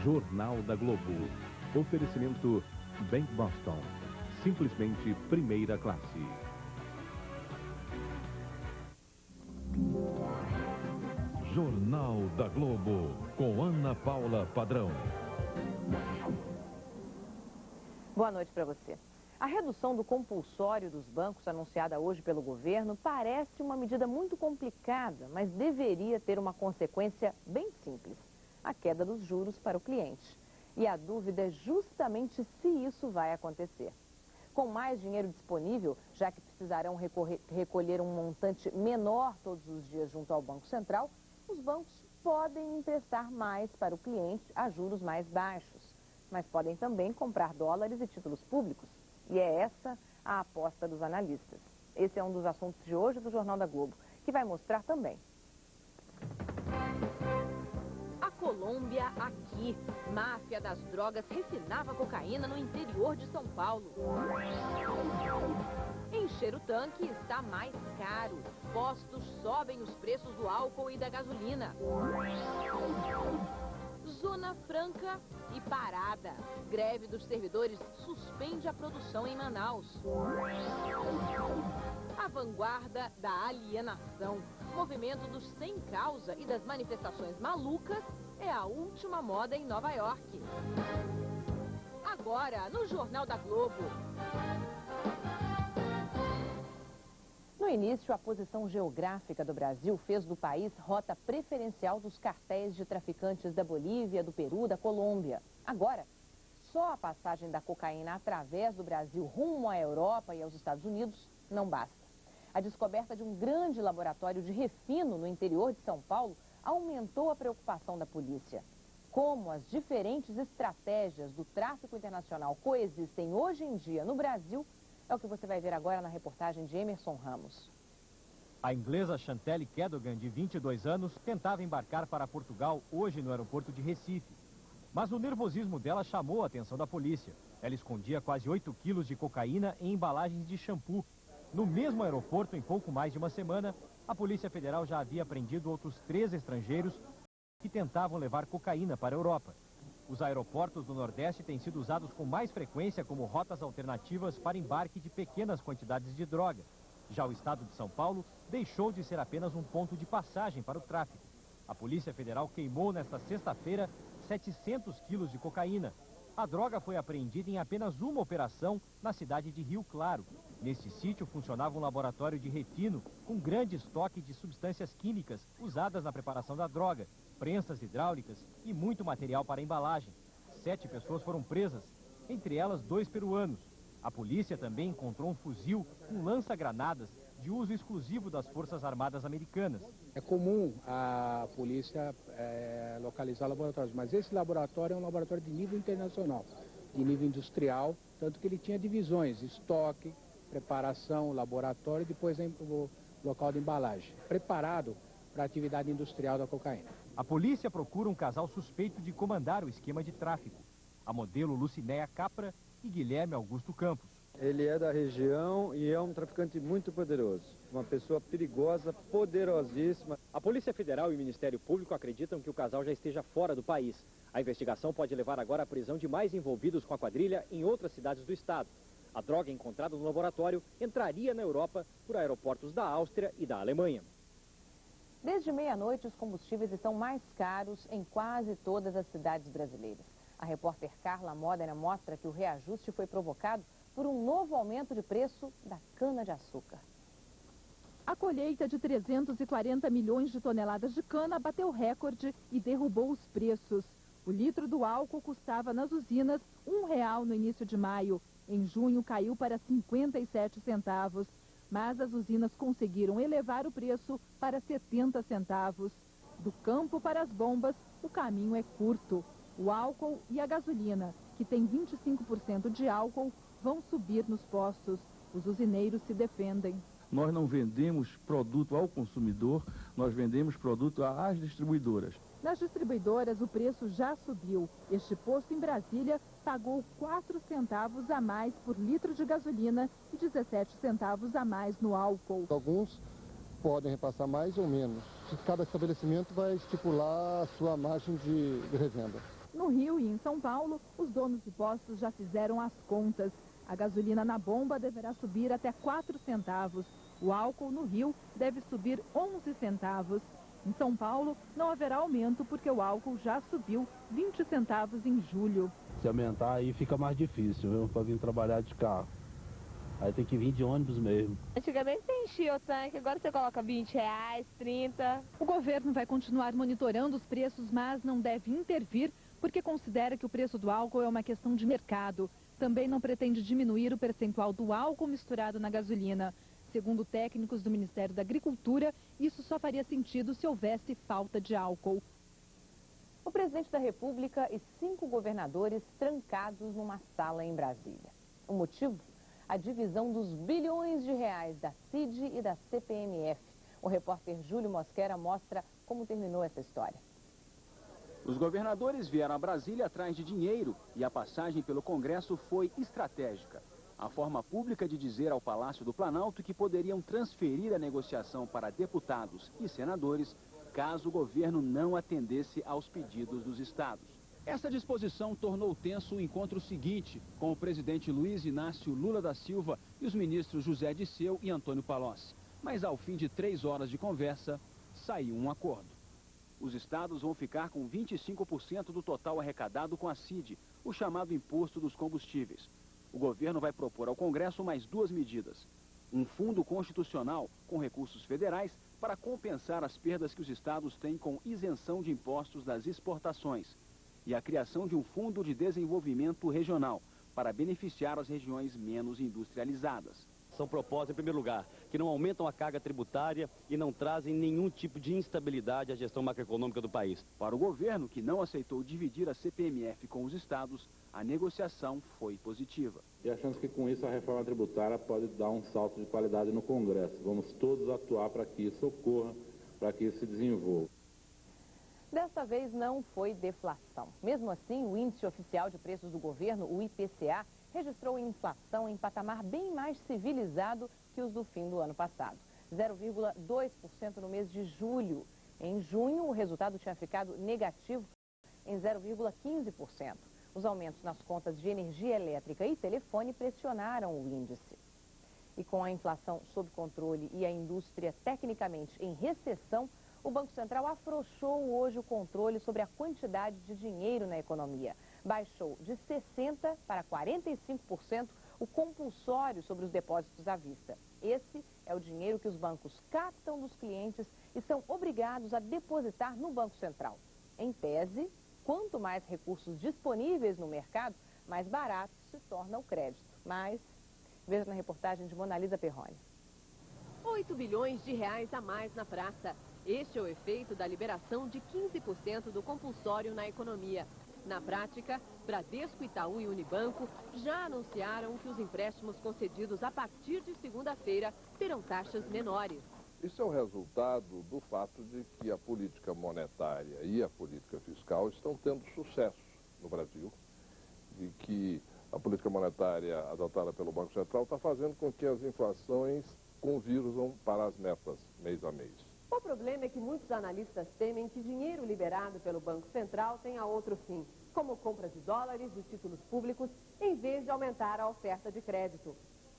Jornal da Globo. Oferecimento Bank Boston. Simplesmente primeira classe. Jornal da Globo, com Ana Paula Padrão. Boa noite para você. A redução do compulsório dos bancos anunciada hoje pelo governo parece uma medida muito complicada, mas deveria ter uma consequência bem simples: a queda dos juros para o cliente. E a dúvida é justamente se isso vai acontecer. Com mais dinheiro disponível, já que precisarão recolher um montante menor todos os dias junto ao Banco Central, os bancos podem emprestar mais para o cliente a juros mais baixos, mas podem também comprar dólares e títulos públicos. E é essa a aposta dos analistas. Esse é um dos assuntos de hoje do Jornal da Globo, que vai mostrar também. A Colômbia aqui. Máfia das drogas refinava cocaína no interior de São Paulo. Encher o tanque está mais caro. Postos sobem os preços do álcool e da gasolina. Zona Franca e parada. Greve dos servidores suspende a produção em Manaus. A vanguarda da alienação. Movimento dos sem causa e das manifestações malucas é a última moda em Nova York. Agora, no Jornal da Globo. No início, a posição geográfica do Brasil fez do país rota preferencial dos cartéis de traficantes da Bolívia, do Peru, da Colômbia. Agora, só a passagem da cocaína através do Brasil rumo à Europa e aos Estados Unidos não basta. A descoberta de um grande laboratório de refino no interior de São Paulo aumentou a preocupação da polícia. Como as diferentes estratégias do tráfico internacional coexistem hoje em dia no Brasil, é o que você vai ver agora na reportagem de Emerson Ramos. A inglesa Chantelle Cadogan, de 22 anos, tentava embarcar para Portugal hoje no aeroporto de Recife. Mas o nervosismo dela chamou a atenção da polícia. Ela escondia quase 8 quilos de cocaína em embalagens de shampoo. No mesmo aeroporto, em pouco mais de uma semana, a Polícia Federal já havia apreendido outros 3 estrangeiros que tentavam levar cocaína para a Europa. Os aeroportos do Nordeste têm sido usados com mais frequência como rotas alternativas para embarque de pequenas quantidades de droga. Já o estado de São Paulo deixou de ser apenas um ponto de passagem para o tráfico. A Polícia Federal queimou nesta sexta-feira 700 quilos de cocaína. A droga foi apreendida em apenas uma operação na cidade de Rio Claro. Neste sítio funcionava um laboratório de refino com grande estoque de substâncias químicas usadas na preparação da droga, prensas hidráulicas e muito material para embalagem. 7 pessoas foram presas, entre elas 2 peruanos. A polícia também encontrou um fuzil com lança-granadas de uso exclusivo das Forças Armadas Americanas. É comum a polícia localizar laboratórios, mas esse laboratório é um laboratório de nível internacional, de nível industrial, tanto que ele tinha divisões: estoque, preparação, laboratório e depois o local de embalagem, preparado para a atividade industrial da cocaína. A polícia procura um casal suspeito de comandar o esquema de tráfico: a modelo Lucinéia Capra e Guilherme Augusto Campos. Ele é da região e é um traficante muito poderoso, uma pessoa perigosa, poderosíssima. A Polícia Federal e o Ministério Público acreditam que o casal já esteja fora do país. A investigação pode levar agora à prisão de mais envolvidos com a quadrilha em outras cidades do estado. A droga encontrada no laboratório entraria na Europa por aeroportos da Áustria e da Alemanha. Desde meia-noite, os combustíveis estão mais caros em quase todas as cidades brasileiras. A repórter Carla Modena mostra que o reajuste foi provocado por um novo aumento de preço da cana-de-açúcar. A colheita de 340 milhões de toneladas de cana bateu recorde e derrubou os preços. O litro do álcool custava nas usinas R$ 1 no início de maio. Em junho caiu para 57 centavos. Mas as usinas conseguiram elevar o preço para 70 centavos. Do campo para as bombas, o caminho é curto. O álcool e a gasolina, que tem 25% de álcool, vão subir nos postos. Os usineiros se defendem. Nós não vendemos produto ao consumidor, nós vendemos produto às distribuidoras. Nas distribuidoras, o preço já subiu. Este posto em Brasília pagou 4 centavos a mais por litro de gasolina e 17 centavos a mais no álcool. Alguns podem repassar mais ou menos. Cada estabelecimento vai estipular a sua margem de revenda. No Rio e em São Paulo, os donos de postos já fizeram as contas. A gasolina na bomba deverá subir até 4 centavos. O álcool no Rio deve subir 11 centavos. Em São Paulo, não haverá aumento porque o álcool já subiu 20 centavos em julho. Se aumentar, aí fica mais difícil, viu, para vir trabalhar de carro. Aí tem que vir de ônibus mesmo. Antigamente você enchia o tanque, agora você coloca R$20, 30. O governo vai continuar monitorando os preços, mas não deve intervir porque considera que o preço do álcool é uma questão de mercado. Também não pretende diminuir o percentual do álcool misturado na gasolina. Segundo técnicos do Ministério da Agricultura, isso só faria sentido se houvesse falta de álcool. O presidente da República e 5 governadores trancados numa sala em Brasília. O motivo? A divisão dos bilhões de reais da CID e da CPMF. O repórter Júlio Mosquera mostra como terminou essa história. Os governadores vieram a Brasília atrás de dinheiro e a passagem pelo Congresso foi estratégica. A forma pública de dizer ao Palácio do Planalto que poderiam transferir a negociação para deputados e senadores caso o governo não atendesse aos pedidos dos estados. Essa disposição tornou tenso o encontro seguinte com o presidente Luiz Inácio Lula da Silva e os ministros José Disseu e Antônio Palocci. Mas ao fim de 3 horas de conversa, saiu um acordo. Os estados vão ficar com 25% do total arrecadado com a CID, o chamado imposto dos combustíveis. O governo vai propor ao Congresso mais 2 medidas. Um fundo constitucional com recursos federais para compensar as perdas que os estados têm com isenção de impostos das exportações. E a criação de um fundo de desenvolvimento regional para beneficiar as regiões menos industrializadas. São propostas, em primeiro lugar, que não aumentam a carga tributária e não trazem nenhum tipo de instabilidade à gestão macroeconômica do país. Para o governo, que não aceitou dividir a CPMF com os estados, a negociação foi positiva. E achamos que com isso a reforma tributária pode dar um salto de qualidade no Congresso. Vamos todos atuar para que isso ocorra, para que isso se desenvolva. Desta vez não foi deflação. Mesmo assim, o Índice Oficial de Preços do Governo, o IPCA, registrou inflação em patamar bem mais civilizado que os do fim do ano passado. 0,2% no mês de julho. Em junho, o resultado tinha ficado negativo em 0,15%. Os aumentos nas contas de energia elétrica e telefone pressionaram o índice. E com a inflação sob controle e a indústria tecnicamente em recessão, o Banco Central afrouxou hoje o controle sobre a quantidade de dinheiro na economia. Baixou de 60% para 45% o compulsório sobre os depósitos à vista. Esse é o dinheiro que os bancos captam dos clientes e são obrigados a depositar no Banco Central. Em tese, quanto mais recursos disponíveis no mercado, mais barato se torna o crédito. Mas, veja na reportagem de Monalisa Perrone. 8 bilhões de reais a mais na praça. Este é o efeito da liberação de 15% do compulsório na economia. Na prática, Bradesco, Itaú e Unibanco já anunciaram que os empréstimos concedidos a partir de segunda-feira terão taxas menores. Isso é o resultado do fato de que a política monetária e a política fiscal estão tendo sucesso no Brasil, de que a política monetária adotada pelo Banco Central está fazendo com que as inflações convirjam para as metas mês a mês. O problema é que muitos analistas temem que dinheiro liberado pelo Banco Central tenha outro fim, como compra de dólares e títulos públicos, em vez de aumentar a oferta de crédito.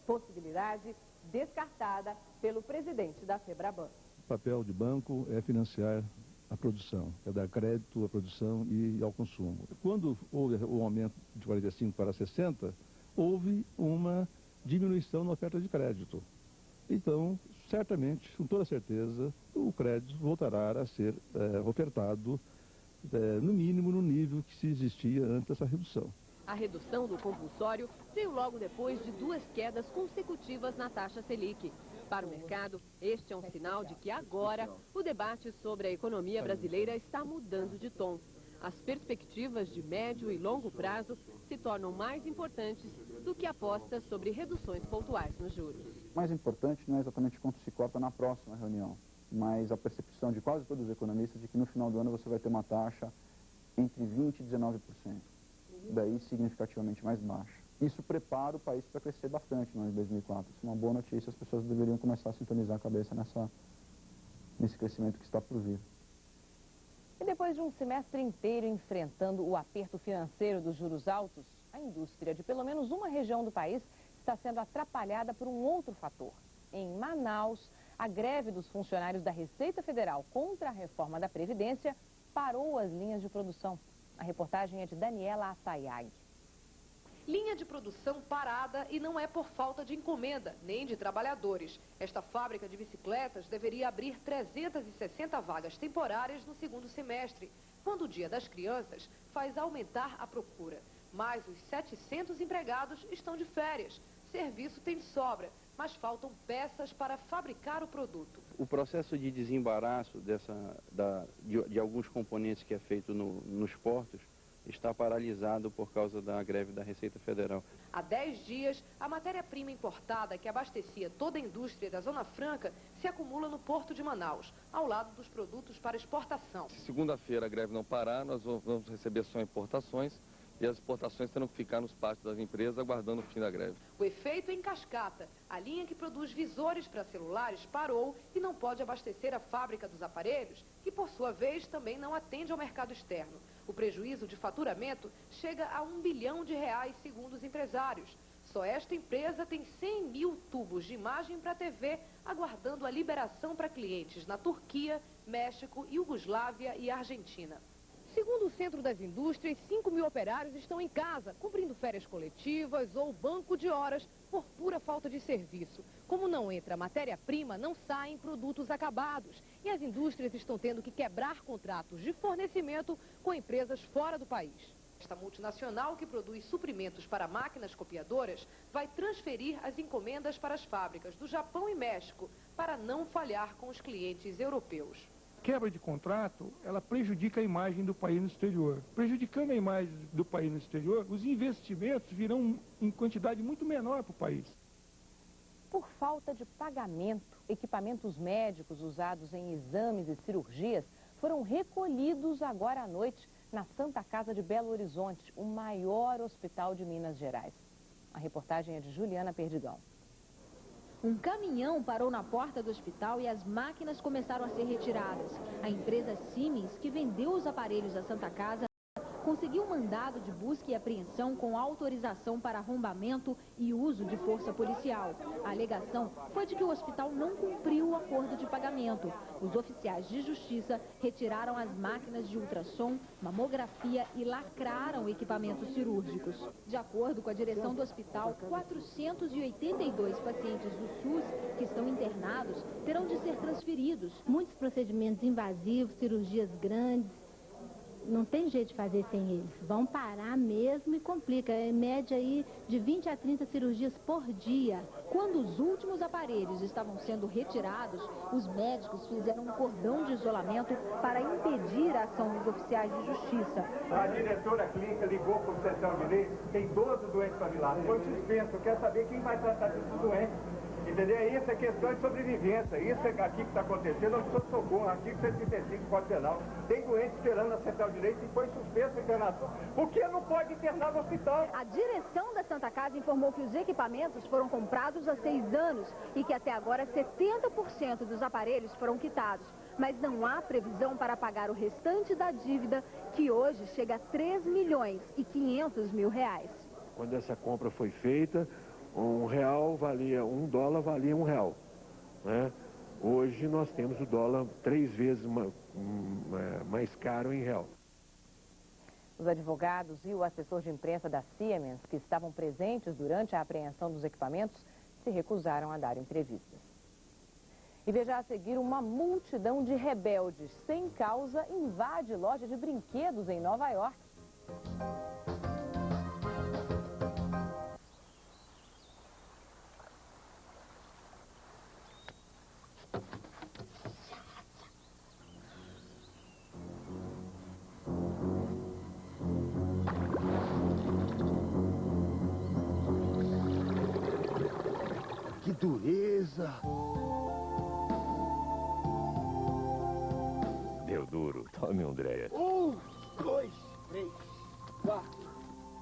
Possibilidade descartada pelo presidente da Febraban. O papel de banco é financiar a produção, é dar crédito à produção e ao consumo. Quando houve o aumento de 45 para 60, houve uma diminuição na oferta de crédito. Então, certamente, com toda certeza, o crédito voltará a ser ofertado, no mínimo, no nível que se existia antes dessa redução. A redução do compulsório veio logo depois de 2 quedas consecutivas na taxa Selic. Para o mercado, este é um sinal de que agora o debate sobre a economia brasileira está mudando de tom. As perspectivas de médio e longo prazo se tornam mais importantes do que apostas sobre reduções pontuais nos juros. O mais importante não é exatamente quanto se corta na próxima reunião, mas a percepção de quase todos os economistas de que no final do ano você vai ter uma taxa entre 20% e 19%, daí significativamente mais baixa. Isso prepara o país para crescer bastante no ano de 2004. Isso é uma boa notícia, as pessoas deveriam começar a sintonizar a cabeça nesse crescimento que está por vir. E depois Depois de um semestre inteiro enfrentando o aperto financeiro dos juros altos, a indústria de pelo menos uma região do país está sendo atrapalhada por um outro fator. Em Manaus, a greve dos funcionários da Receita Federal contra a reforma da Previdência parou as linhas de produção. A reportagem é de Daniela Assayag. Linha de produção parada e não é por falta de encomenda, nem de trabalhadores. Esta fábrica de bicicletas deveria abrir 360 vagas temporárias no segundo semestre, quando o Dia das Crianças faz aumentar a procura. Mas os 700 empregados estão de férias. Serviço tem sobra, mas faltam peças para fabricar o produto. O processo de desembaraço de alguns componentes que é feito nos portos está paralisado por causa da greve da Receita Federal. Há 10 dias, a matéria-prima importada que abastecia toda a indústria da Zona Franca se acumula no Porto de Manaus, ao lado dos produtos para exportação. Se segunda-feira a greve não parar, nós vamos receber só importações e as exportações terão que ficar nos pátios das empresas aguardando o fim da greve. O efeito é em cascata. A linha que produz visores para celulares parou e não pode abastecer a fábrica dos aparelhos, que por sua vez também não atende ao mercado externo. O prejuízo de faturamento chega a R$1 bilhão, segundo os empresários. Só esta empresa tem 100 mil tubos de imagem para TV, aguardando a liberação para clientes na Turquia, México, Iugoslávia e Argentina. Segundo o Centro das Indústrias, 5 mil operários estão em casa, cumprindo férias coletivas ou banco de horas por pura falta de serviço. Como não entra matéria-prima, não saem produtos acabados. E as indústrias estão tendo que quebrar contratos de fornecimento com empresas fora do país. Esta multinacional, que produz suprimentos para máquinas copiadoras, vai transferir as encomendas para as fábricas do Japão e México, para não falhar com os clientes europeus. Quebra de contrato, ela prejudica a imagem do país no exterior. Prejudicando a imagem do país no exterior, os investimentos virão em quantidade muito menor para o país. Por falta de pagamento, equipamentos médicos usados em exames e cirurgias foram recolhidos agora à noite na Santa Casa de Belo Horizonte, o maior hospital de Minas Gerais. A reportagem é de Juliana Perdigão. Um caminhão parou na porta do hospital e as máquinas começaram a ser retiradas. A empresa Siemens, que vendeu os aparelhos à Santa Casa, conseguiu um mandado de busca e apreensão com autorização para arrombamento e uso de força policial. A alegação foi de que o hospital não cumpriu o acordo de pagamento. Os oficiais de justiça retiraram as máquinas de ultrassom, mamografia e lacraram equipamentos cirúrgicos. De acordo com a direção do hospital, 482 pacientes do SUS que estão internados terão de ser transferidos. Muitos procedimentos invasivos, cirurgias grandes, não tem jeito de fazer sem eles. Vão parar mesmo e complica. Em média aí de 20 a 30 cirurgias por dia. Quando os últimos aparelhos estavam sendo retirados, os médicos fizeram um cordão de isolamento para impedir a ação dos oficiais de justiça. A diretora clínica ligou para o setor de lei, tem 12 doentes para vir lá. Foi suspenso, quer saber quem vai tratar desses doentes. Entendeu? Isso é questão de sobrevivência. Isso é aqui que está acontecendo, é um socorro, artigo 135 do Código Penal. Tem doente esperando na central de direito e foi suspensa a internação. Por que não pode internar no hospital? A direção da Santa Casa informou que os equipamentos foram comprados há 6 anos e que até agora 70% dos aparelhos foram quitados. Mas não há previsão para pagar o restante da dívida, que hoje chega a 3 milhões e 500 mil reais. Quando essa compra foi feita, $1 valia $1 valia R$1, né? Hoje nós temos o dólar 3 vezes mais caro em real. Os advogados e o assessor de imprensa da Siemens, que estavam presentes durante a apreensão dos equipamentos, se recusaram a dar entrevistas. E veja a seguir, uma multidão de rebeldes sem causa invade loja de brinquedos em Nova York. Que dureza! Deu duro. Tome um, Dreia. 1, 2, 3, 4.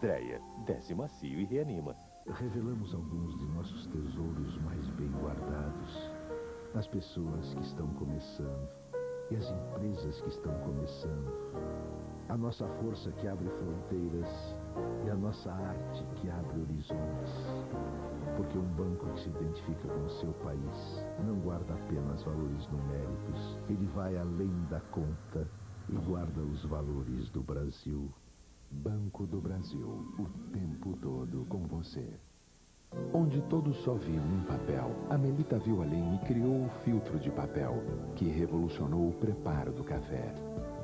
Dreia, desce macio e reanima. Revelamos alguns de nossos tesouros mais bem guardados às pessoas que estão começando. e as empresas que estão começando. A nossa força que abre fronteiras e a nossa arte que abre horizontes. Porque um banco que se identifica com o seu país não guarda apenas valores numéricos. Ele vai além da conta e guarda os valores do Brasil. Banco do Brasil, o tempo todo com você. Onde todos só viam um papel, a Melita viu além e criou o filtro de papel, que revolucionou o preparo do café.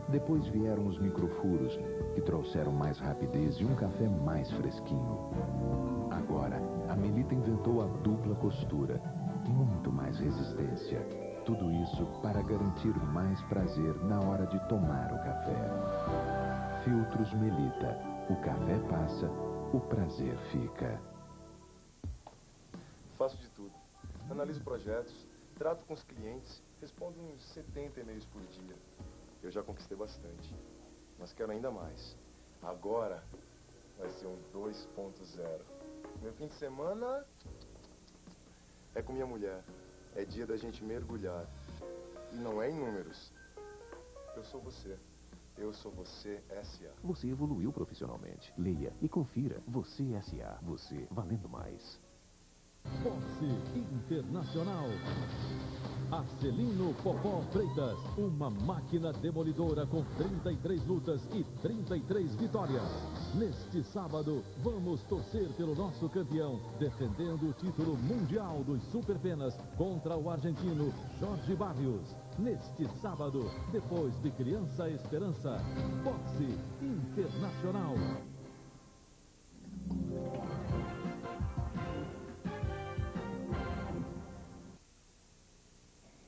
Depois vieram os microfuros, que trouxeram mais rapidez e um café mais fresquinho. Agora, a Melita inventou a dupla costura, muito mais resistência. Tudo isso para garantir mais prazer na hora de tomar o café. Filtros Melita. O café passa, o prazer fica. Faço de tudo. Analiso projetos, trato com os clientes, respondo uns 70 e-mails por dia. Eu já conquistei bastante, mas quero ainda mais. Agora vai ser um 2.0. Meu fim de semana é com minha mulher. É dia da gente mergulhar. E não é em números. Eu sou você. Eu sou você S.A. Você evoluiu profissionalmente. Leia e confira. Você S.A. Você valendo mais. Boxe Internacional. Arcelino Popó Freitas, uma máquina demolidora com 33 lutas e 33 vitórias. Neste sábado, vamos torcer pelo nosso campeão, defendendo o título mundial dos superpenas contra o argentino Jorge Barrios. Neste sábado, depois de Criança Esperança, Boxe Internacional.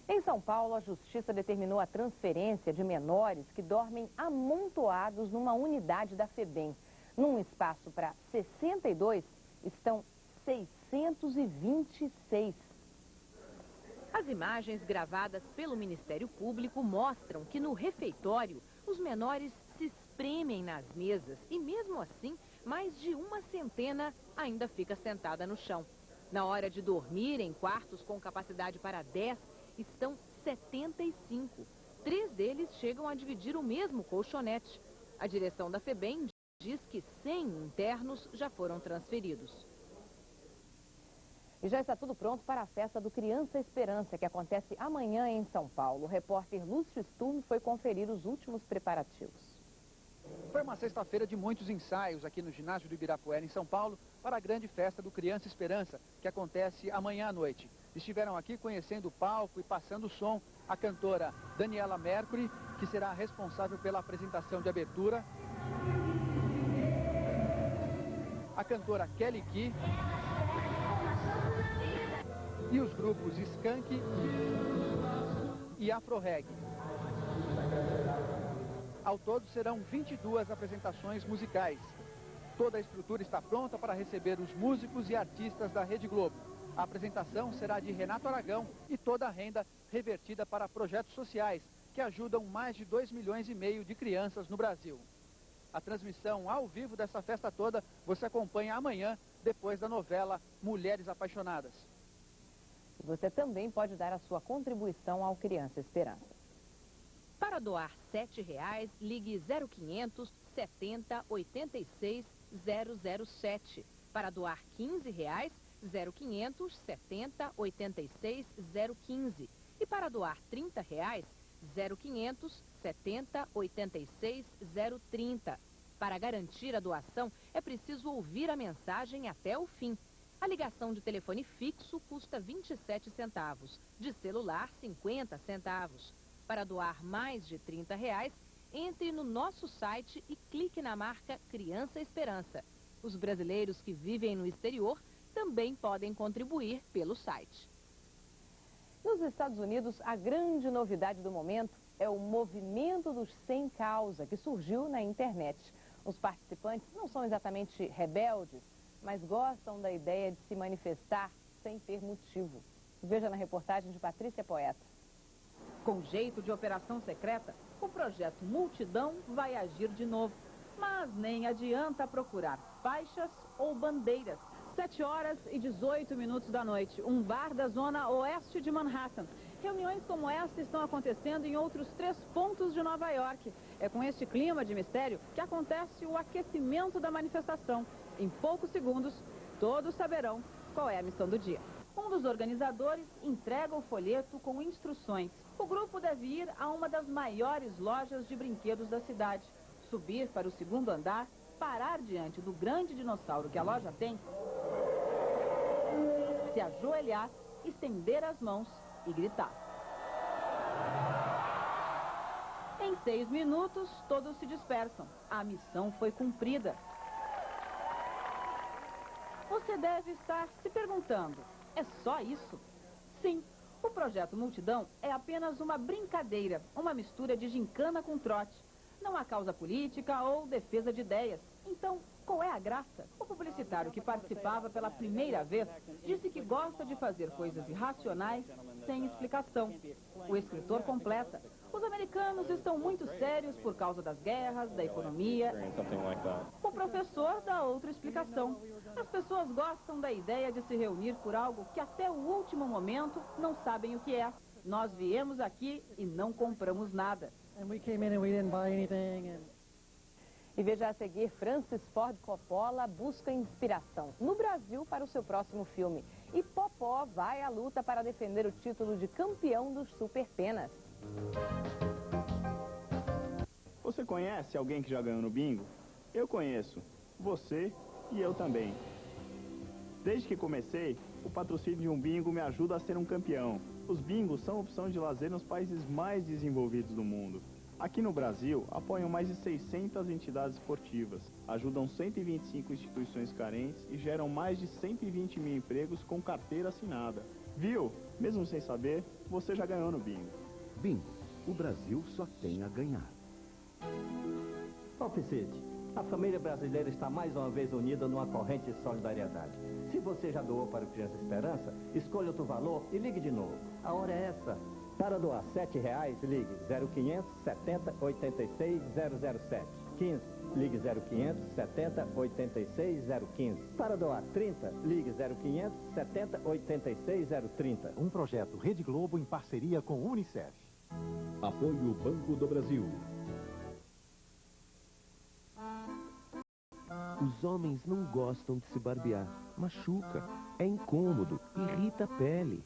Em São Paulo, a Justiça determinou a transferência de menores que dormem amontoados numa unidade da FEBEM. Num espaço para 62, estão 626. As imagens gravadas pelo Ministério Público mostram que no refeitório, os menores se espremem nas mesas e, mesmo assim, mais de uma centena ainda fica sentada no chão. Na hora de dormir em quartos com capacidade para 10, estão 75. 3 deles chegam a dividir o mesmo colchonete. A direção da FEBEM diz que 100 internos já foram transferidos. E já está tudo pronto para a festa do Criança Esperança, que acontece amanhã em São Paulo. O repórter Lúcio Sturm foi conferir os últimos preparativos. Foi uma sexta-feira de muitos ensaios aqui no ginásio do Ibirapuera, em São Paulo, para a grande festa do Criança Esperança, que acontece amanhã à noite. Estiveram aqui conhecendo o palco e passando o som a cantora Daniela Mercury, que será responsável pela apresentação de abertura, a cantora Kelly Key e os grupos Skank e Afro Reggae. Ao todo serão 22 apresentações musicais. Toda a estrutura está pronta para receber os músicos e artistas da Rede Globo. A apresentação será de Renato Aragão e toda a renda revertida para projetos sociais que ajudam mais de 2,5 milhões de crianças no Brasil. A transmissão ao vivo dessa festa toda você acompanha amanhã, depois da novela Mulheres Apaixonadas. E você também pode dar a sua contribuição ao Criança Esperança. Para doar R$ 7,00, ligue 0500 70 86 007. Para doar R$ 15,00, 0500 70 86 015. E para doar R$ 30,00, 0500 70 86 030. Para garantir a doação, é preciso ouvir a mensagem até o fim. A ligação de telefone fixo custa 27 centavos, de celular 50 centavos. Para doar mais de R$ 30,00, entre no nosso site e clique na marca Criança Esperança. Os brasileiros que vivem no exterior também podem contribuir pelo site. Nos Estados Unidos, a grande novidade do momento é o movimento dos sem causa, que surgiu na internet. Os participantes não são exatamente rebeldes, mas gostam da ideia de se manifestar sem ter motivo. Veja na reportagem de Patrícia Poeta. Com jeito de operação secreta, o projeto Multidão vai agir de novo. Mas nem adianta procurar faixas ou bandeiras. 7h18 da noite, um bar da zona oeste de Manhattan Reuniões como esta estão acontecendo em outros 3 pontos de Nova York. É com este clima de mistério que acontece o aquecimento da manifestação. Em poucos segundos, todos saberão qual é a missão do dia. Um dos organizadores entrega o folheto com instruções. O grupo deve ir a uma das maiores lojas de brinquedos da cidade, subir para o 2º andar, parar diante do grande dinossauro que a loja tem, se ajoelhar, estender as mãos e gritar. Em 6 minutos, todos se dispersam. A missão foi cumprida. Você deve estar se perguntando, é só isso? Sim, o projeto Multidão é apenas uma brincadeira, uma mistura de gincana com trote. Não há causa política ou defesa de ideias. Então, qual é a graça? O publicitário que participava pela primeira vez disse que gosta de fazer coisas irracionais sem explicação. O escritor completa: os americanos estão muito sérios por causa das guerras, da economia. O professor dá outra explicação: as pessoas gostam da ideia de se reunir por algo que até o último momento não sabem o que é. Nós viemos aqui e não compramos nada. E veja a seguir, Francis Ford Coppola busca inspiração no Brasil para o seu próximo filme. E Popó vai à luta para defender o título de campeão dos superpenas. Você conhece alguém que já ganhou no bingo? Eu conheço. Você e eu também. Desde que comecei, o patrocínio de um bingo me ajuda a ser um campeão. Os bingos são opção de lazer nos países mais desenvolvidos do mundo. Aqui no Brasil, apoiam mais de 600 entidades esportivas, ajudam 125 instituições carentes e geram mais de 120 mil empregos com carteira assinada. Viu? Mesmo sem saber, você já ganhou no bingo. Bingo. O Brasil só tem a ganhar. Palpicite, a família brasileira está mais uma vez unida numa corrente de solidariedade. Se você já doou para o Criança Esperança, escolha outro valor e ligue de novo. A hora é essa. Para doar R$7, ligue 0500 70 86 007. 15, ligue 0500 70 86 015. Para doar 30, ligue 0500 70 86 030. Um projeto Rede Globo em parceria com o Unicef. Apoio Banco do Brasil. Os homens não gostam de se barbear. Machuca, é incômodo, irrita a pele.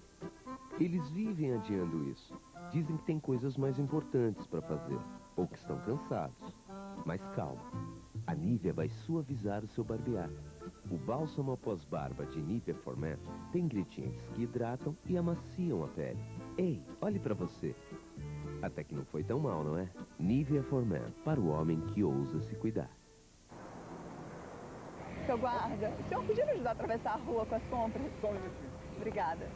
Eles vivem adiando isso. Dizem que tem coisas mais importantes para fazer, ou que estão cansados. Mas calma, a Nivea vai suavizar o seu barbear. O bálsamo após barba de Nivea For Men tem ingredientes que hidratam e amaciam a pele. Ei, olhe para você. Até que não foi tão mal, não é? Nivea For Men, para o homem que ousa se cuidar. Seu guarda, o senhor podia me ajudar a atravessar a rua com as compras? Só um minutinho. Obrigada.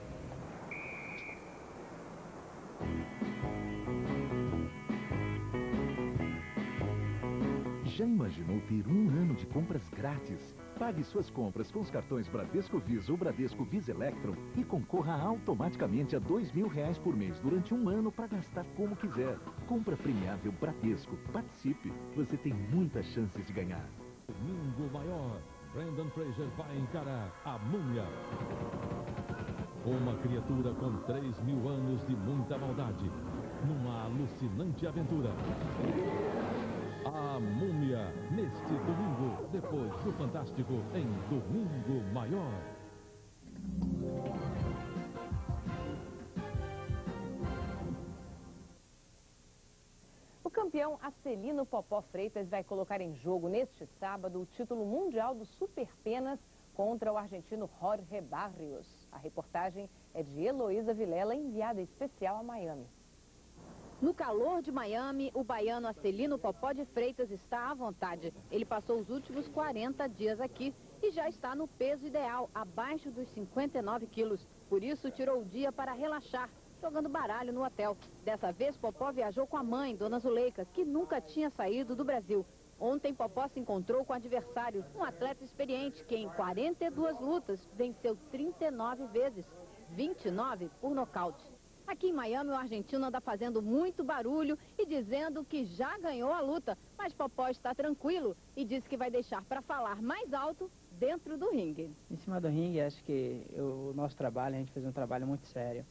Já imaginou ter um ano de compras grátis? Pague suas compras com os cartões Bradesco Visa ou Bradesco Visa Electron e concorra automaticamente a R$2.000 por mês durante um ano para gastar como quiser. Compra premiável Bradesco. Participe. Você tem muitas chances de ganhar. Domingo Maior. Brendan Fraser vai encarar a Múmia. Uma criatura com 3.000 anos de muita maldade. Numa alucinante aventura. A Múmia, neste domingo, depois do Fantástico, em Domingo Maior. O campeão Acelino Popó Freitas vai colocar em jogo neste sábado o título mundial do Superpenas contra o argentino Jorge Barrios. A reportagem é de Heloísa Vilela, enviada especial a Miami. No calor de Miami, o baiano Acelino Popó de Freitas está à vontade. Ele passou os últimos 40 dias aqui e já está no peso ideal, abaixo dos 59 quilos. Por isso, tirou o dia para relaxar, jogando baralho no hotel. Dessa vez, Popó viajou com a mãe, Dona Zuleika, que nunca tinha saído do Brasil. Ontem, Popó se encontrou com o adversário, um atleta experiente que em 42 lutas venceu 39 vezes, 29 por nocaute. Aqui em Miami, o argentino anda fazendo muito barulho e dizendo que já ganhou a luta. Mas Popó está tranquilo e disse que vai deixar para falar mais alto dentro do ringue. Em cima do ringue, acho que o nosso trabalho, a gente fez um trabalho muito sério.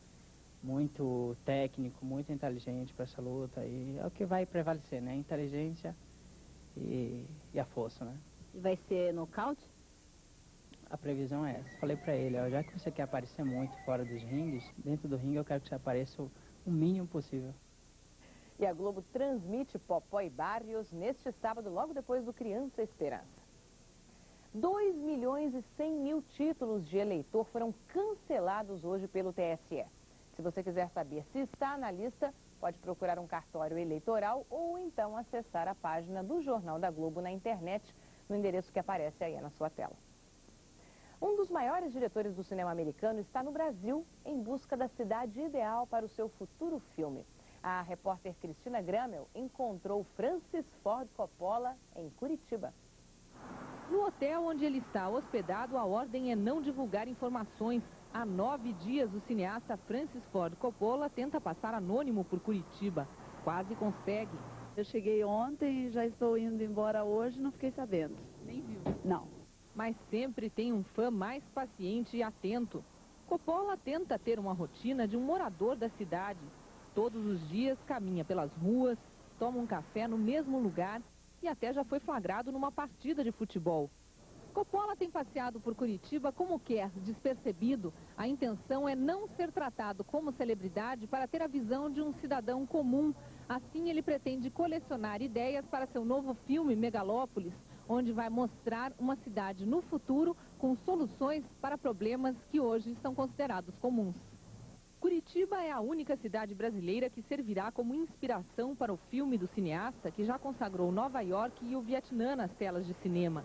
muito técnico, muito inteligente para essa luta. E é o que vai prevalecer, né? A inteligência e a força, né? E vai ser nocaute? A previsão é essa. Falei para ele, ó, já que você quer aparecer muito fora dos ringues, dentro do ringue eu quero que você apareça o mínimo possível. E a Globo transmite Popó e Barrios neste sábado, logo depois do Criança Esperança. 2.100.000 títulos de eleitor foram cancelados hoje pelo TSE. Se você quiser saber se está na lista, pode procurar um cartório eleitoral ou então acessar a página do Jornal da Globo na internet, no endereço que aparece aí na sua tela. Um dos maiores diretores do cinema americano está no Brasil em busca da cidade ideal para o seu futuro filme. A repórter Cristina Gramel encontrou Francis Ford Coppola em Curitiba. No hotel onde ele está hospedado, a ordem é não divulgar informações. Há 9 dias, o cineasta Francis Ford Coppola tenta passar anônimo por Curitiba. Quase consegue. Eu cheguei ontem e já estou indo embora hoje, não fiquei sabendo. Nem viu? Não. Mas sempre tem um fã mais paciente e atento. Coppola tenta ter uma rotina de um morador da cidade. Todos os dias caminha pelas ruas, toma um café no mesmo lugar e até já foi flagrado numa partida de futebol. Coppola tem passeado por Curitiba como quer, despercebido. A intenção é não ser tratado como celebridade para ter a visão de um cidadão comum. Assim, ele pretende colecionar ideias para seu novo filme, Megalópolis, onde vai mostrar uma cidade no futuro com soluções para problemas que hoje são considerados comuns. Curitiba é a única cidade brasileira que servirá como inspiração para o filme do cineasta que já consagrou Nova York e o Vietnã nas telas de cinema.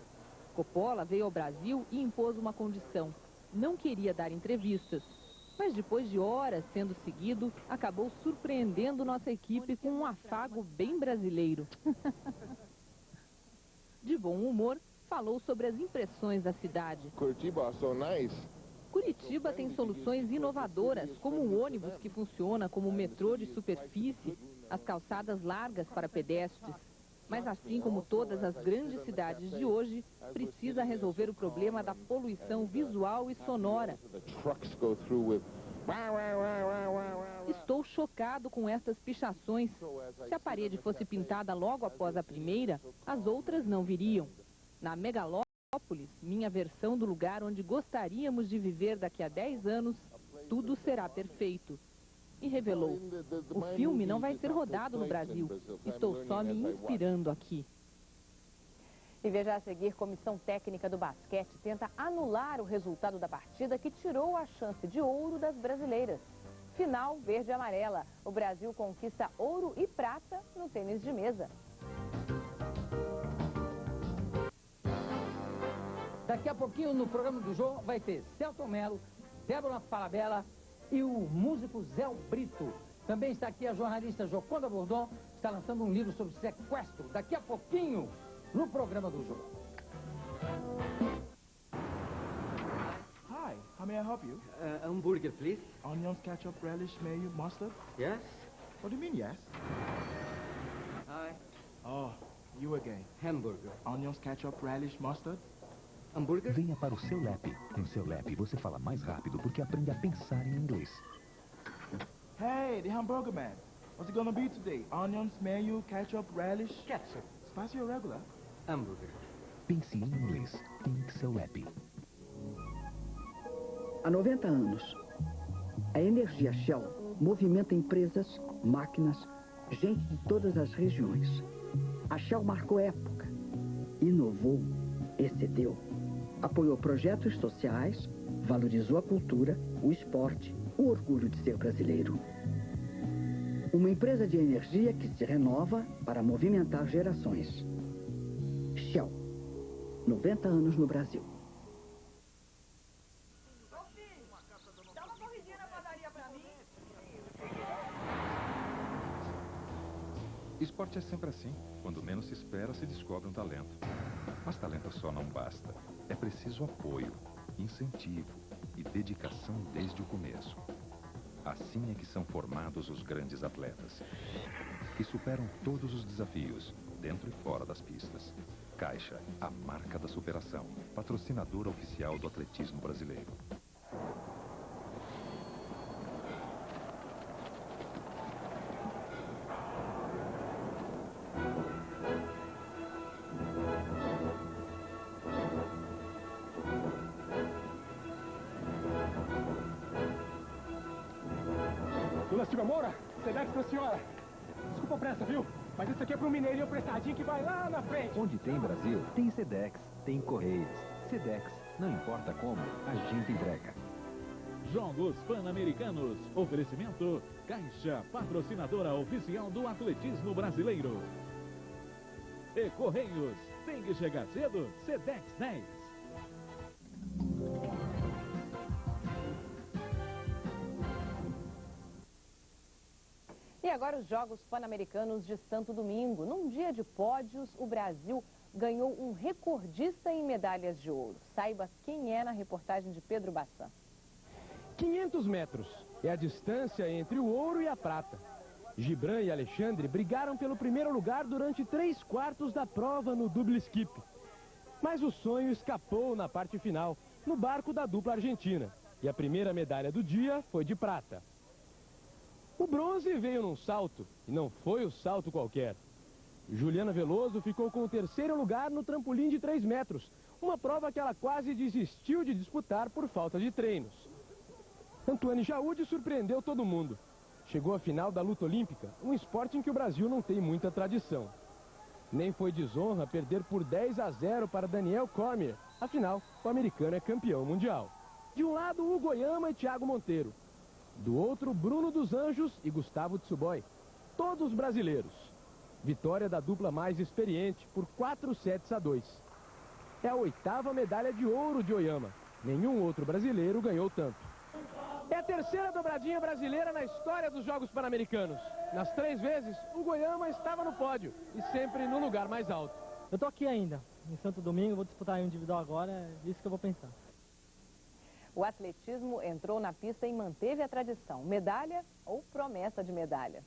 Coppola veio ao Brasil e impôs uma condição. Não queria dar entrevistas, mas depois de horas sendo seguido, acabou surpreendendo nossa equipe com um afago bem brasileiro. De bom humor, falou sobre as impressões da cidade. Curitiba, so nice. Curitiba tem soluções inovadoras, como o ônibus que funciona como metrô de superfície, as calçadas largas para pedestres. Mas assim como todas as grandes cidades de hoje, precisa resolver o problema da poluição visual e sonora. Estou chocado com estas pichações. Se a parede fosse pintada logo após a primeira, as outras não viriam. Na Megalópolis, minha versão do lugar onde gostaríamos de viver daqui a 10 anos, tudo será perfeito. E revelou, o filme não vai ser rodado no Brasil, estou só me inspirando aqui. E veja a seguir, comissão técnica do basquete tenta anular o resultado da partida que tirou a chance de ouro das brasileiras. Final verde e amarela, o Brasil conquista ouro e prata no tênis de mesa. Daqui a pouquinho no programa do jogo vai ter Celton Mello, Débora Falabella e o músico Zé Brito. Também está aqui a jornalista Joconda Bordon, está lançando um livro sobre sequestro. Daqui a pouquinho no programa do jogo. Hi, how may I help you? Hamburger, please. Onions, ketchup, relish, mayo, mustard? Yes? What do you mean, yes? Hi. Oh, you again. Hamburger. Onions, ketchup, relish, mustard? Hambúrguer? Venha para o seu Lap. Com seu Lap você fala mais rápido porque aprende a pensar em inglês. Hey, the hamburger man. What's it gonna be today? Onions, mayo, ketchup, relish? Ketchup. Spicy or regular? Hambúrguer. Pense em inglês. Think seu Lap. Há 90 anos, a energia Shell movimenta empresas, máquinas, gente de todas as regiões. A Shell marcou época, inovou, excedeu. Apoiou projetos sociais, valorizou a cultura, o esporte, o orgulho de ser brasileiro. Uma empresa de energia que se renova para movimentar gerações. Shell, 90 anos no Brasil. Esporte é sempre assim. Quando menos se espera, se descobre um talento. Mas talento só não basta. É preciso apoio, incentivo e dedicação desde o começo. Assim é que são formados os grandes atletas, que superam todos os desafios, dentro e fora das pistas. Caixa, a marca da superação, patrocinadora oficial do atletismo brasileiro. Silva Moura, Sedex pra senhora. Desculpa a pressa, viu? Mas isso aqui é pro mineirinho prestadinho que vai lá na frente. Onde tem Brasil, tem Sedex, tem Correios. Sedex, não importa como, a gente entrega. Jogos Pan-Americanos. Oferecimento Caixa, patrocinadora oficial do atletismo brasileiro. E Correios, tem que chegar cedo, Sedex 10. E agora os Jogos Pan-Americanos de Santo Domingo. Num dia de pódios, o Brasil ganhou um recordista em medalhas de ouro. Saiba quem é na reportagem de Pedro Bassan. 500 metros é a distância entre o ouro e a prata. Gibran e Alexandre brigaram pelo primeiro lugar durante 3/4 da prova no double skip. Mas o sonho escapou na parte final, no barco da dupla argentina. E a primeira medalha do dia foi de prata. O bronze veio num salto, e não foi o salto qualquer. Juliana Veloso ficou com o terceiro lugar no trampolim de 3 metros, uma prova que ela quase desistiu de disputar por falta de treinos. Antoine Jaúde surpreendeu todo mundo. Chegou à final da luta olímpica, um esporte em que o Brasil não tem muita tradição. Nem foi desonra perder por 10-0 para Daniel Cormier. Afinal, o americano é campeão mundial. De um lado, Hugo Oyama e Thiago Monteiro. Do outro, Bruno dos Anjos e Gustavo Tsuboi. Todos brasileiros. Vitória da dupla mais experiente por 4-2. É a 8ª medalha de ouro de Oyama. Nenhum outro brasileiro ganhou tanto. É a terceira dobradinha brasileira na história dos Jogos Pan-Americanos. Nas 3 vezes, o Oyama estava no pódio e sempre no lugar mais alto. Eu tô aqui ainda, em Santo Domingo, vou disputar em individual agora, é isso que eu vou pensar. O atletismo entrou na pista e manteve a tradição. Medalha ou promessa de medalha?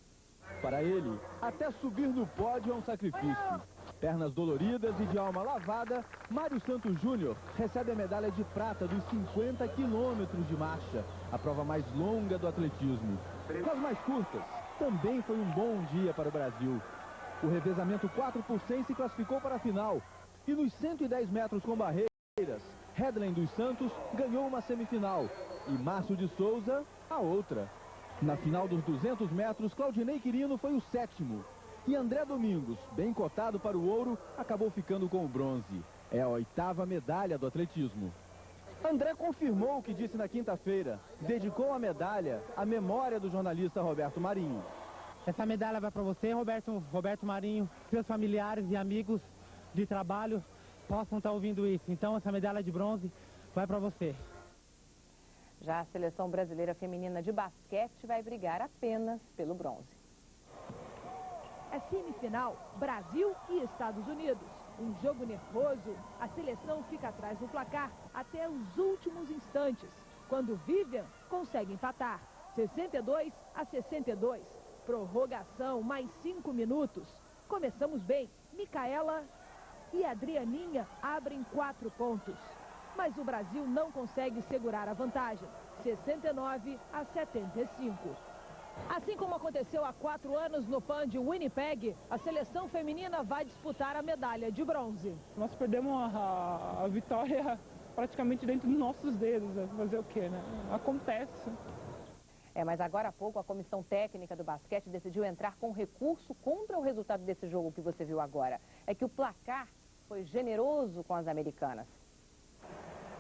Para ele, até subir no pódio é um sacrifício. Pernas doloridas e de alma lavada, Mário Santos Júnior recebe a medalha de prata dos 50 quilômetros de marcha, a prova mais longa do atletismo. Nas mais curtas, também foi um bom dia para o Brasil. O revezamento 4x100 se classificou para a final. E nos 110 metros com barreiras, Redlen dos Santos ganhou uma semifinal e Márcio de Souza a outra. Na final dos 200 metros, Claudinei Quirino foi o 7º. E André Domingos, bem cotado para o ouro, acabou ficando com o bronze. É a 8ª medalha do atletismo. André confirmou o que disse na quinta-feira. Dedicou a medalha à memória do jornalista Roberto Marinho. Essa medalha vai para você, Roberto Marinho, seus familiares e amigos de trabalho possam estar ouvindo isso. Então, essa medalha de bronze vai para você. Já a seleção brasileira feminina de basquete vai brigar apenas pelo bronze. É semifinal, Brasil e Estados Unidos. Um jogo nervoso, a seleção fica atrás do placar até os últimos instantes, quando Vivian consegue empatar. 62-62. Prorrogação, mais 5 minutos. Começamos bem. Micaela e Adrianinha abrem 4 pontos. Mas o Brasil não consegue segurar a vantagem. 69-75. Assim como aconteceu há 4 anos no PAN de Winnipeg, a seleção feminina vai disputar a medalha de bronze. Nós perdemos a vitória praticamente dentro dos nossos dedos. Fazer o quê, né? Acontece. Mas agora há pouco a comissão técnica do basquete decidiu entrar com recurso contra o resultado desse jogo que você viu agora. É que o placar foi generoso com as americanas.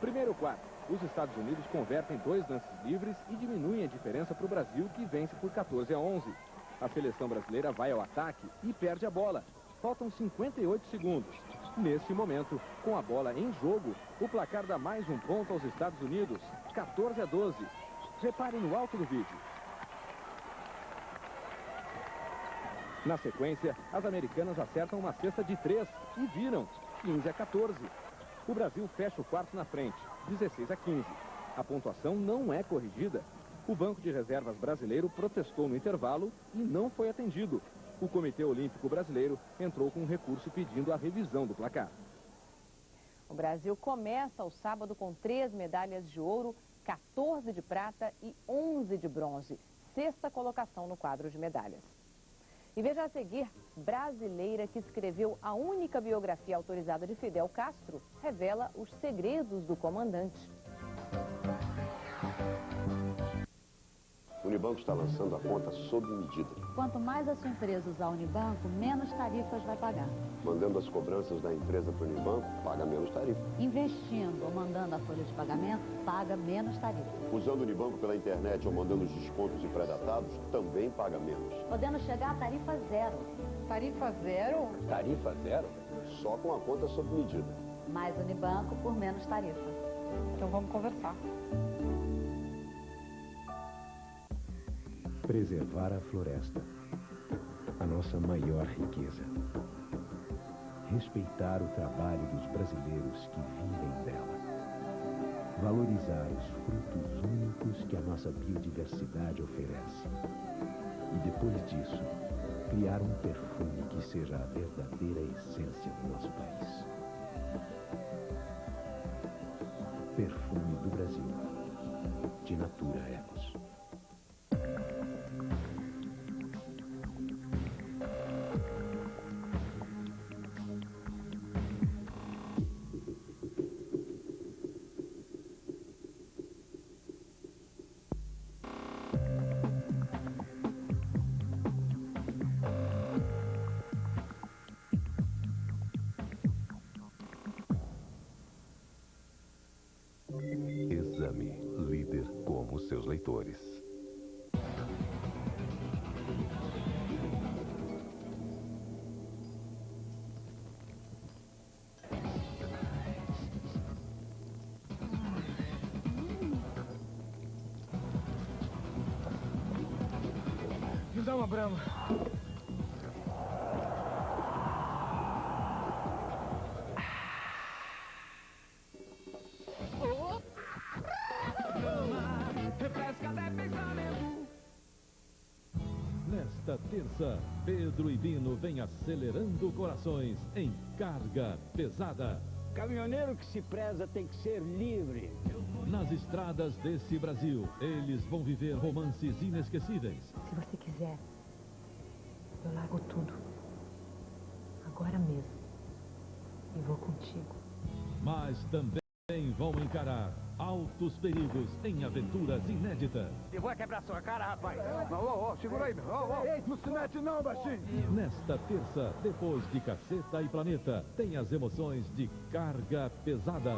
Primeiro quarto, os Estados Unidos convertem 2 lances livres e diminuem a diferença para o Brasil, que vence por 14-11. A seleção brasileira vai ao ataque e perde a bola. Faltam 58 segundos. Nesse momento, com a bola em jogo, o placar dá mais um ponto aos Estados Unidos, 14-12. Reparem no alto do vídeo. Na sequência, as americanas acertam uma cesta de 3 e viram 15-14. O Brasil fecha o quarto na frente, 16-15. A pontuação não é corrigida. O banco de reservas brasileiro protestou no intervalo e não foi atendido. O Comitê Olímpico Brasileiro entrou com um recurso pedindo a revisão do placar. O Brasil começa o sábado com 3 medalhas de ouro, 14 de prata e 11 de bronze. 6ª colocação no quadro de medalhas. E veja a seguir, brasileira que escreveu a única biografia autorizada de Fidel Castro, revela os segredos do comandante. O Unibanco está lançando a conta sob medida, Quanto mais a sua empresa usar o Unibanco, menos tarifas vai pagar. mandando as cobranças da empresa para o Unibanco, paga menos tarifa. Investindo ou mandando a folha de pagamento, paga menos tarifa. Usando o Unibanco pela internet ou mandando os descontos e pré-datados, também paga menos. Podendo chegar a tarifa zero. Tarifa zero? Tarifa zero? Só com a conta sob medida. Mais Unibanco por menos tarifa. Então vamos conversar. Preservar a floresta, a nossa maior riqueza. Respeitar o trabalho dos brasileiros que vivem dela. Valorizar os frutos únicos que a nossa biodiversidade oferece. E depois disso, criar um perfume que seja a verdadeira essência do nosso país. Perfume do Brasil, de Natura Ecos. Exame, líder como seus leitores. Me dá uma brama. Nesta terça, Pedro e Bino vêm acelerando corações em Carga Pesada. Caminhoneiro que se preza tem que ser livre. Nas estradas desse Brasil, eles vão viver romances inesquecíveis. Se você quiser, eu largo tudo. Agora mesmo. E vou contigo. Mas também vão encarar altos perigos em aventuras inéditas. Eu vou quebrar sua cara, rapaz. Segura aí, meu. Ei, não se mete não, baixinho. Nesta terça, depois de Caceta e Planeta, tem as emoções de Carga Pesada.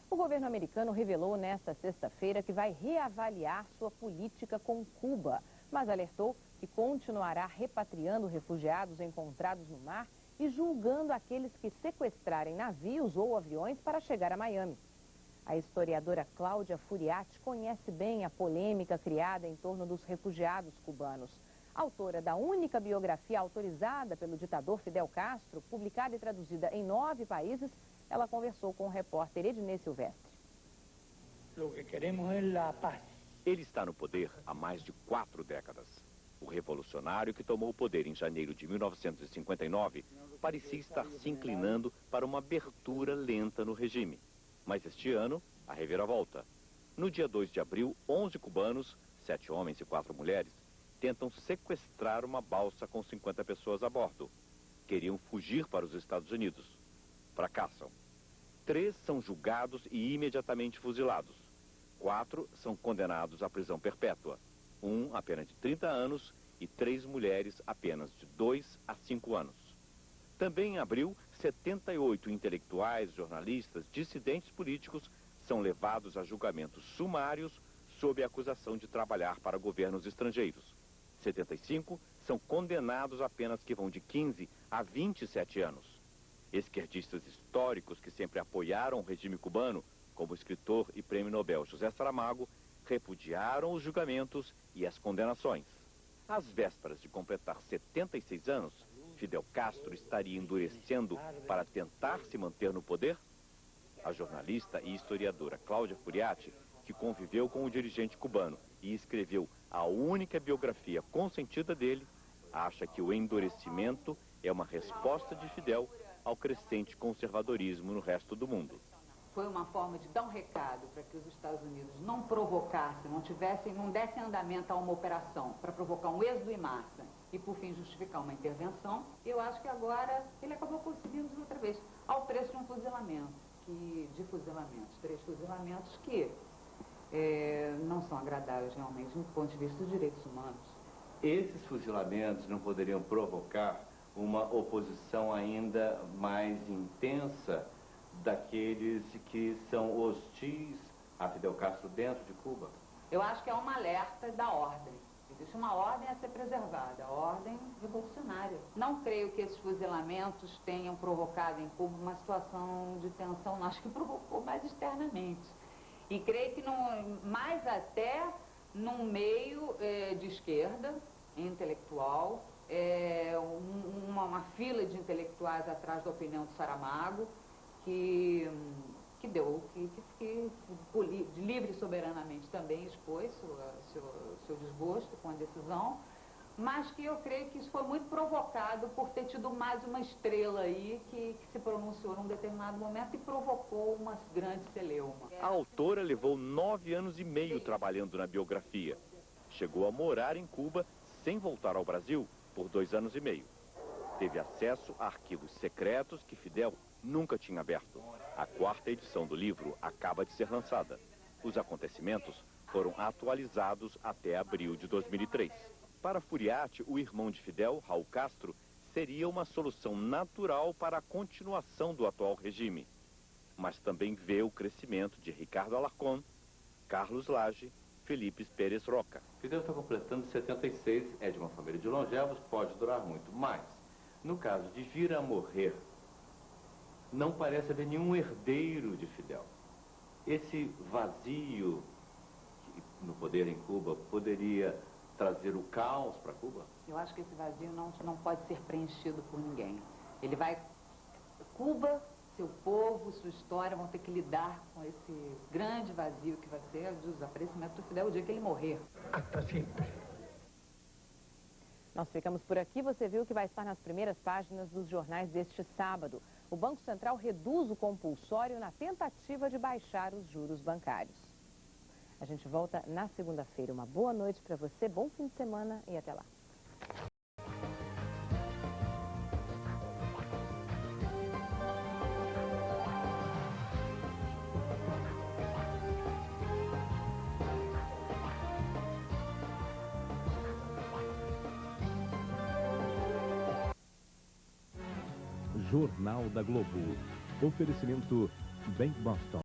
O governo americano revelou nesta sexta-feira que vai reavaliar sua política com Cuba, mas alertou que continuará repatriando refugiados encontrados no mar e julgando aqueles que sequestrarem navios ou aviões para chegar a Miami. A historiadora Cláudia Furiati conhece bem a polêmica criada em torno dos refugiados cubanos. Autora da única biografia autorizada pelo ditador Fidel Castro, publicada e traduzida em 9 países, ela conversou com o repórter Ednei Silvestre. O que queremos é a paz. Ele está no poder há mais de 4 décadas. O revolucionário que tomou o poder em janeiro de 1959 parecia estar se inclinando para uma abertura lenta no regime. Mas este ano, a reviravolta. No dia 2 de abril, 11 cubanos, 7 homens e 4 mulheres, tentam sequestrar uma balsa com 50 pessoas a bordo. Queriam fugir para os Estados Unidos. Fracassam. 3 são julgados e imediatamente fuzilados. 4 são condenados à prisão perpétua. 1 apenas de 30 anos e 3 mulheres apenas de 2 a 5 anos. Também em abril, 78 intelectuais, jornalistas, dissidentes políticos são levados a julgamentos sumários sob a acusação de trabalhar para governos estrangeiros. 75 são condenados a penas que vão de 15 a 27 anos. Esquerdistas históricos que sempre apoiaram o regime cubano, como o escritor e prêmio Nobel José Saramago, repudiaram os julgamentos e as condenações. Às vésperas de completar 76 anos, Fidel Castro estaria endurecendo para tentar se manter no poder? A jornalista e historiadora Cláudia Furiati, que conviveu com o dirigente cubano e escreveu a única biografia consentida dele, acha que o endurecimento é uma resposta de Fidel ao crescente conservadorismo no resto do mundo. Foi uma forma de dar um recado para que os Estados Unidos não provocassem, não dessem andamento a uma operação para provocar um êxodo em massa e, por fim, justificar uma intervenção. Eu acho que agora ele acabou conseguindo de outra vez, ao preço de um fuzilamento, de fuzilamentos, 3 fuzilamentos que não são agradáveis realmente do ponto de vista dos direitos humanos. Esses fuzilamentos não poderiam provocar uma oposição ainda mais intensa daqueles que são hostis a Fidel Castro dentro de Cuba? Eu acho que é um alerta da ordem. Existe uma ordem a ser preservada, a ordem revolucionária. Não creio que esses fuzilamentos tenham provocado em Cuba uma situação de tensão, não, acho que provocou mais externamente. E creio que mais até num meio de esquerda, intelectual, uma fila de intelectuais atrás da opinião do Saramago, que livre e soberanamente também expôs seu desgosto com a decisão, mas que eu creio que isso foi muito provocado por ter tido mais uma estrela aí que se pronunciou num determinado momento e provocou uma grande celeuma. A autora levou 9 anos e meio trabalhando na biografia. Chegou a morar em Cuba sem voltar ao Brasil por 2 anos e meio. Teve acesso a arquivos secretos que Fidel nunca tinha aberto. A 4ª edição do livro acaba de ser lançada. Os acontecimentos foram atualizados até abril de 2003. Para Furiati, o irmão de Fidel, Raul Castro, seria uma solução natural para a continuação do atual regime. Mas também vê o crescimento de Ricardo Alarcón, Carlos Lage, Felipe Pérez Roca. Fidel está completando 76, é de uma família de longevos, pode durar muito mais. No caso de vir a morrer, não parece haver nenhum herdeiro de Fidel. Esse vazio no poder em Cuba poderia trazer o caos para Cuba? Eu acho que esse vazio não pode ser preenchido por ninguém. Cuba, seu povo, sua história vão ter que lidar com esse grande vazio que vai ser o desaparecimento do Fidel o dia que ele morrer. Hasta sempre. Nós ficamos por aqui. Você viu que vai estar nas primeiras páginas dos jornais deste sábado. O Banco Central reduz o compulsório na tentativa de baixar os juros bancários. A gente volta na segunda-feira. Uma boa noite para você, bom fim de semana e até lá. Jornal da Globo. Oferecimento Bank Boston.